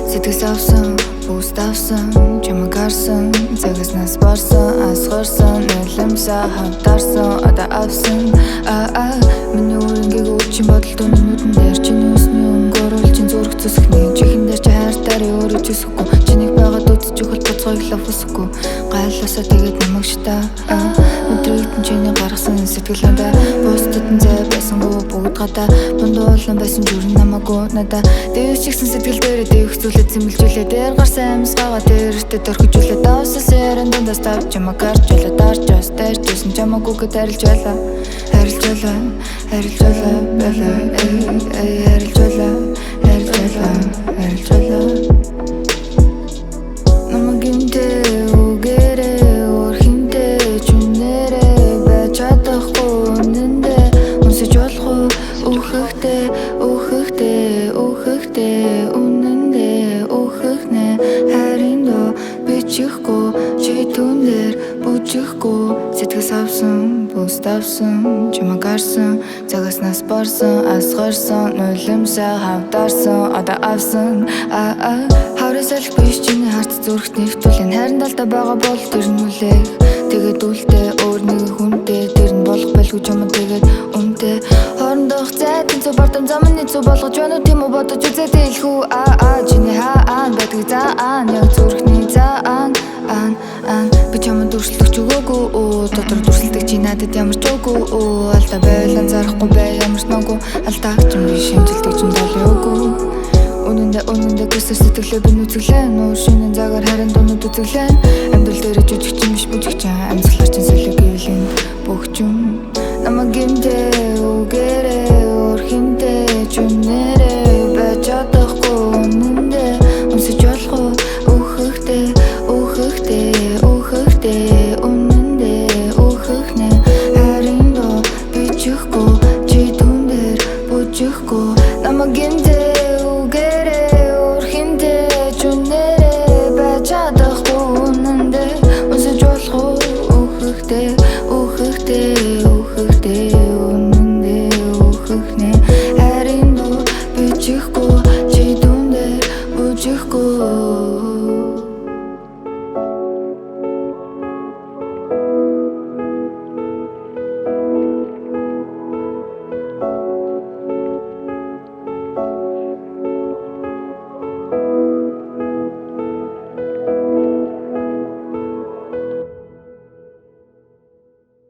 Сэтгэл авсан, бүүст авсан, чамайг харсан, цагааснаас барсан, асгарсан, нулимсаа хавтарсан, одоо авсан. Миний үрэнгийг өвчин бодол түүний нүдэн дээр чиний өсний өнгөөр чин зүрх зүсгний чихэн дээр чи хайртаар өөрөө зүсэхгүй чинийг байгаад үзэж өгөл буцхойг лавсахгүй гайласаа тэгээд намайг шта өдрөгдөн чиний гаргасан сэтгэлээдээ бусдад нь зай байсангүй бүгд гадаа бундуулан байсан зүрх намаагүй надаа дэвс чигсэн сэтгэл дээр дэвх зүйлээ зэмлжүүлээ дээр гарсан амьсгаага дээртэй дөрхижүүлээ давсаас яран дундаас тавч чамайг гарч байлаа дарж бас дайрчсэн чамаагүй гэд харилж байлаа харилж байлаа намайг гинтээ үгээрээ өрхинтэй чүнээрээ байж чадахгүй үнэндээ унсаж болох уу үхэхтэй үнэндээ үхэхнэ харин доо бичихгүй чи түндэр бүжихгүй сэтгэл авсан бүүст авсан чамайг харсан цагааснаас барсан асгарсан нулимсаа хавтарсан одоо авсан Харисалх биш чиний харц зүрхт нэвтүүлэн харин талдаа байгаа бол тэр нь үлээх тэгээд үлдээ өөр нэг хүнтэй тэр нь болох байлгүй чамд тэгээд үнтэй хоорондох зайдын цу бардам замны цу болгож байна уу тийм үү бодож үзээд хэлэхүү чиний хаан байдаг заан яг зүрхний заан би чамд дүрслэх ч өгөөгүй дотор дүрслдэг чи надад ямар ч үгүй алдаа байлан зарахгүй бай ямар ч ноггүй алдаагч юм биш шимжилдэг ч долоогүй Үнэндээ гэсэр сэтгэлээ би нүцгэлээ нуур шинэн цагаар харин дуунууд үзэглээ амьдрал дээр жүжигч юм биш бүжигч амьсгалаар чин солио гэвлийн бөхчүм намайг гинтээ үгээрээ өрхинтэй чүнээрээ байж чадахгүй үнэндээ унсаж болох уу үхэхтэй үнэндээ үхэхнэ харин доо бичихгүй чи түндэр бүжихгүй намайг гинтээ